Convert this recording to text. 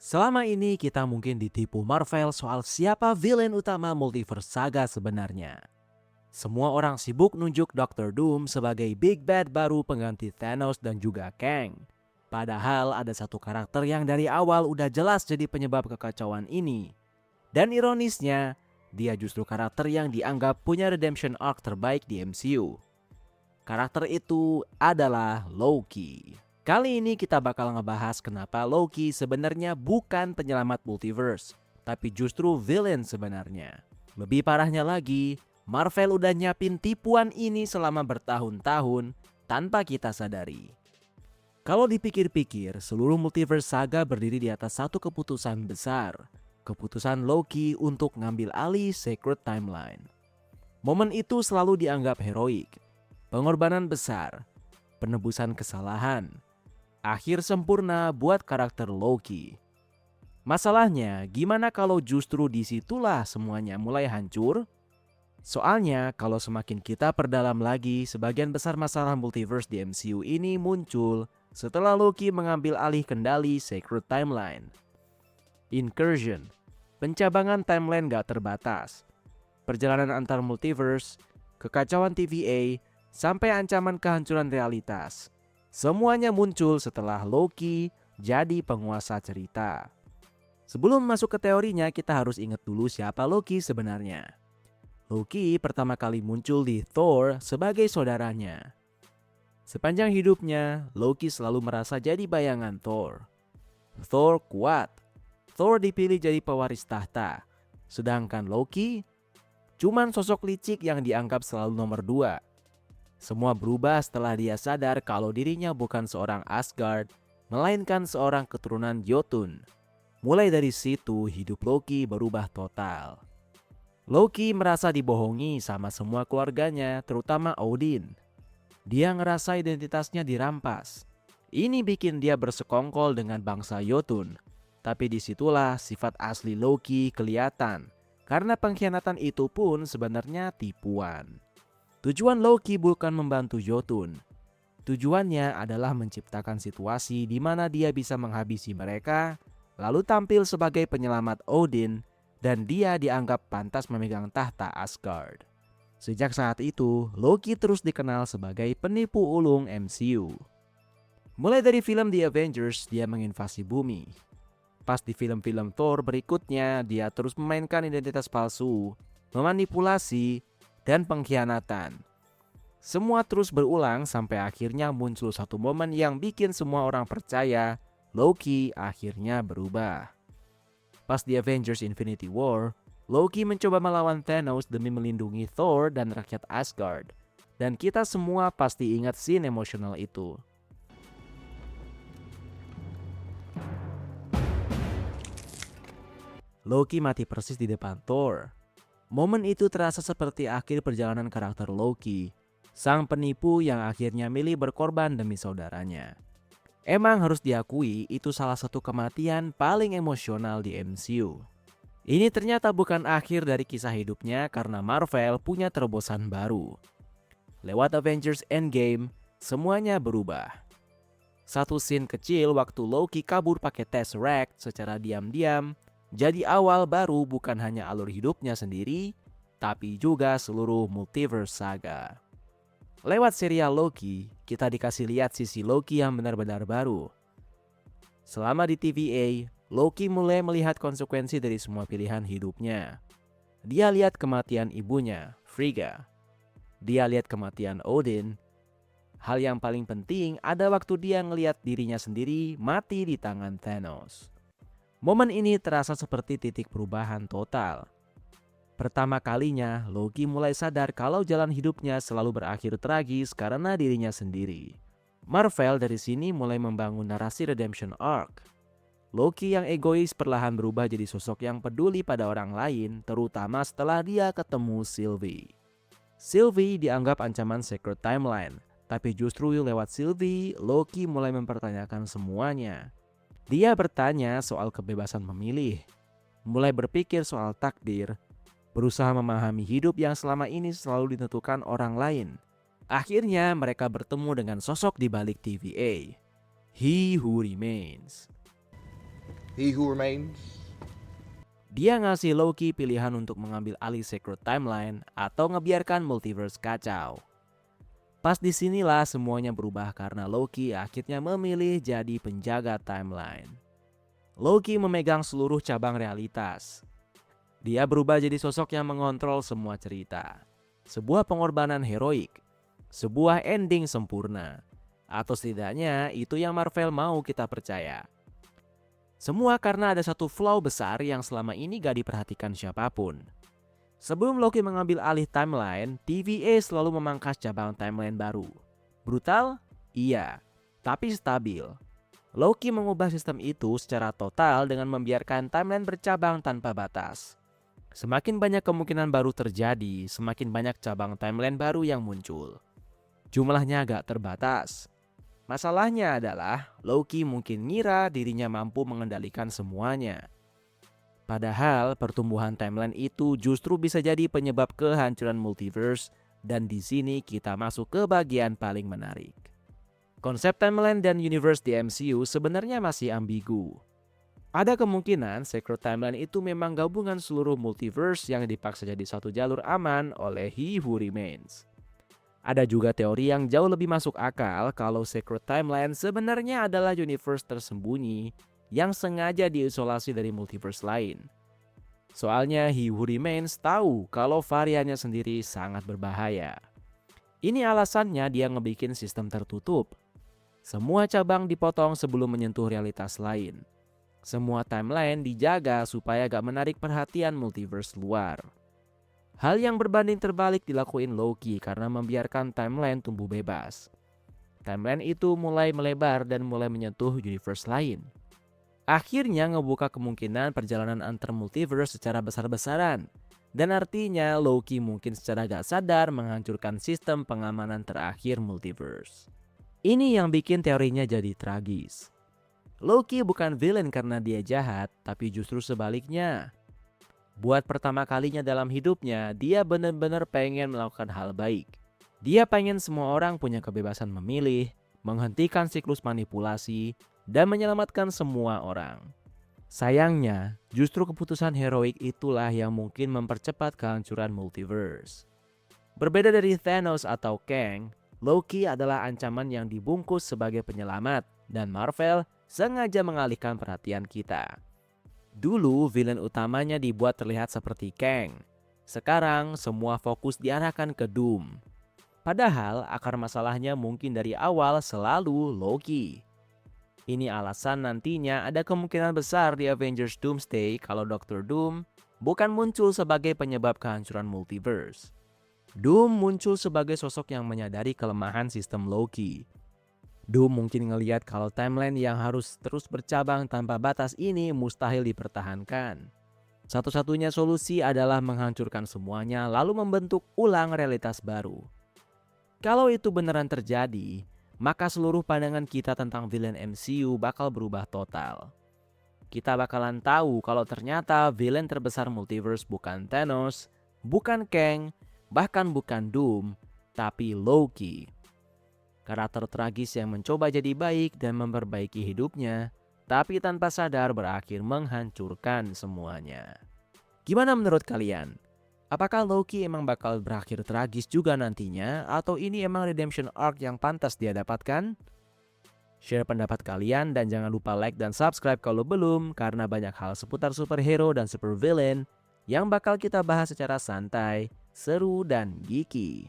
Selama ini kita mungkin ditipu Marvel soal siapa villain utama multiverse saga sebenarnya. Semua orang sibuk nunjuk Doctor Doom sebagai big bad baru pengganti Thanos dan juga Kang. Padahal ada satu karakter yang dari awal udah jelas jadi penyebab kekacauan ini. Dan ironisnya, dia justru karakter yang dianggap punya redemption arc terbaik di MCU. Karakter itu adalah Loki. Kali ini kita bakal ngebahas kenapa Loki sebenarnya bukan penyelamat multiverse, tapi justru villain sebenarnya. Lebih parahnya lagi, Marvel udah nyiapin tipuan ini selama bertahun-tahun tanpa kita sadari. Kalau dipikir-pikir, seluruh multiverse saga berdiri di atas satu keputusan besar. Keputusan Loki untuk ngambil alih Sacred Timeline. Momen itu selalu dianggap heroik. Pengorbanan besar, penebusan kesalahan, akhir sempurna buat karakter Loki. Masalahnya, gimana kalau justru disitulah semuanya mulai hancur? Soalnya, kalau semakin kita perdalam lagi, sebagian besar masalah multiverse di MCU ini muncul setelah Loki mengambil alih kendali Sacred Timeline. Incursion, pencabangan timeline gak terbatas, perjalanan antar multiverse, kekacauan TVA, sampai ancaman kehancuran realitas. Semuanya muncul setelah Loki jadi penguasa cerita. Sebelum masuk ke teorinya, kita harus ingat dulu siapa Loki sebenarnya. Loki pertama kali muncul di Thor sebagai saudaranya. Sepanjang hidupnya, Loki selalu merasa jadi bayangan Thor. Thor kuat. Thor dipilih jadi pewaris tahta. Sedangkan Loki cuman sosok licik yang dianggap selalu nomor 2. Semua berubah setelah dia sadar kalau dirinya bukan seorang Asgard, melainkan seorang keturunan Jotun. Mulai dari situ, hidup Loki berubah total. Loki merasa dibohongi sama semua keluarganya, terutama Odin. Dia ngerasa identitasnya dirampas. Ini bikin dia bersekongkol dengan bangsa Jotun. Tapi disitulah sifat asli Loki kelihatan, karena pengkhianatan itu pun sebenarnya tipuan. Tujuan Loki bukan membantu Jotun. Tujuannya adalah menciptakan situasi di mana dia bisa menghabisi mereka, lalu tampil sebagai penyelamat Odin, dan dia dianggap pantas memegang tahta Asgard. Sejak saat itu, Loki terus dikenal sebagai penipu ulung MCU. Mulai dari film The Avengers, dia menginvasi bumi. Pas di film-film Thor berikutnya, dia terus memainkan identitas palsu, memanipulasi, dan pengkhianatan. Semua terus berulang sampai akhirnya muncul satu momen yang bikin semua orang percaya Loki akhirnya berubah. Pas di Avengers Infinity War, Loki mencoba melawan Thanos demi melindungi Thor dan rakyat Asgard. Dan kita semua pasti ingat scene emosional itu. Loki mati persis di depan Thor. Momen itu terasa seperti akhir perjalanan karakter Loki, sang penipu yang akhirnya milih berkorban demi saudaranya. Emang harus diakui itu salah satu kematian paling emosional di MCU. Ini ternyata bukan akhir dari kisah hidupnya karena Marvel punya terobosan baru. Lewat Avengers Endgame, semuanya berubah. Satu scene kecil waktu Loki kabur pakai Tesseract secara diam-diam, jadi awal baru bukan hanya alur hidupnya sendiri, tapi juga seluruh multiverse saga. Lewat serial Loki, kita dikasih lihat sisi Loki yang benar-benar baru. Selama di TVA, Loki mulai melihat konsekuensi dari semua pilihan hidupnya. Dia lihat kematian ibunya, Frigga. Dia lihat kematian Odin. Hal yang paling penting ada waktu dia ngelihat dirinya sendiri mati di tangan Thanos. Momen ini terasa seperti titik perubahan total. Pertama kalinya, Loki mulai sadar kalau jalan hidupnya selalu berakhir tragis karena dirinya sendiri. Marvel dari sini mulai membangun narasi redemption arc. Loki yang egois perlahan berubah jadi sosok yang peduli pada orang lain, terutama setelah dia ketemu Sylvie. Sylvie dianggap ancaman Sacred Timeline, tapi justru lewat Sylvie, Loki mulai mempertanyakan semuanya. Dia bertanya soal kebebasan memilih, mulai berpikir soal takdir, berusaha memahami hidup yang selama ini selalu ditentukan orang lain. Akhirnya mereka bertemu dengan sosok di balik TVA, He Who Remains. He who remains. Dia ngasih Loki pilihan untuk mengambil alih Sacred Timeline atau ngebiarkan multiverse kacau. Pas disinilah semuanya berubah karena Loki akhirnya memilih jadi penjaga timeline. Loki memegang seluruh cabang realitas. Dia berubah jadi sosok yang mengontrol semua cerita. Sebuah pengorbanan heroik. Sebuah ending sempurna. Atau setidaknya itu yang Marvel mau kita percaya. Semua karena ada satu flaw besar yang selama ini gak diperhatikan siapapun. Sebelum Loki mengambil alih timeline, TVA selalu memangkas cabang timeline baru. Brutal? Iya, tapi stabil. Loki mengubah sistem itu secara total dengan membiarkan timeline bercabang tanpa batas. Semakin banyak kemungkinan baru terjadi, semakin banyak cabang timeline baru yang muncul. Jumlahnya agak terbatas. Masalahnya adalah Loki mungkin ngira dirinya mampu mengendalikan semuanya. Padahal pertumbuhan timeline itu justru bisa jadi penyebab kehancuran multiverse, dan di sini kita masuk ke bagian paling menarik. Konsep timeline dan universe di MCU sebenarnya masih ambigu. Ada kemungkinan Sacred Timeline itu memang gabungan seluruh multiverse yang dipaksa jadi satu jalur aman oleh He Who Remains. Ada juga teori yang jauh lebih masuk akal kalau Sacred Timeline sebenarnya adalah universe tersembunyi yang sengaja diisolasi dari multiverse lain. Soalnya He Who Remains tahu kalau variannya sendiri sangat berbahaya. Ini alasannya dia ngebikin sistem tertutup. Semua cabang dipotong sebelum menyentuh realitas lain. Semua timeline dijaga supaya gak menarik perhatian multiverse luar. Hal yang berbanding terbalik dilakuin Loki karena membiarkan timeline tumbuh bebas. Timeline itu mulai melebar dan mulai menyentuh universe lain. Akhirnya ngebuka kemungkinan perjalanan antar multiverse secara besar-besaran. Dan artinya Loki mungkin secara gak sadar menghancurkan sistem pengamanan terakhir multiverse. Ini yang bikin teorinya jadi tragis. Loki bukan villain karena dia jahat, tapi justru sebaliknya. Buat pertama kalinya dalam hidupnya, dia benar-benar pengen melakukan hal baik. Dia pengen semua orang punya kebebasan memilih, menghentikan siklus manipulasi, dan menyelamatkan semua orang. Sayangnya, justru keputusan heroik itulah yang mungkin mempercepat kehancuran multiverse. Berbeda dari Thanos atau Kang, Loki adalah ancaman yang dibungkus sebagai penyelamat, dan Marvel sengaja mengalihkan perhatian kita. Dulu villain utamanya dibuat terlihat seperti Kang. Sekarang semua fokus diarahkan ke Doom. Padahal akar masalahnya mungkin dari awal selalu Loki. Ini alasan nantinya ada kemungkinan besar di Avengers Doomsday kalau Dr. Doom bukan muncul sebagai penyebab kehancuran multiverse. Doom muncul sebagai sosok yang menyadari kelemahan sistem Loki. Doom mungkin ngelihat kalau timeline yang harus terus bercabang tanpa batas ini mustahil dipertahankan. Satu-satunya solusi adalah menghancurkan semuanya lalu membentuk ulang realitas baru. Kalau itu beneran terjadi, maka seluruh pandangan kita tentang villain MCU bakal berubah total. Kita bakalan tahu kalau ternyata villain terbesar multiverse bukan Thanos, bukan Kang, bahkan bukan Doom, tapi Loki. Karakter tragis yang mencoba jadi baik dan memperbaiki hidupnya, tapi tanpa sadar berakhir menghancurkan semuanya. Gimana menurut kalian? Apakah Loki emang bakal berakhir tragis juga nantinya, atau ini emang redemption arc yang pantas dia dapatkan? Share pendapat kalian dan jangan lupa like dan subscribe kalau belum, karena banyak hal seputar superhero dan supervillain yang bakal kita bahas secara santai, seru, dan geeky.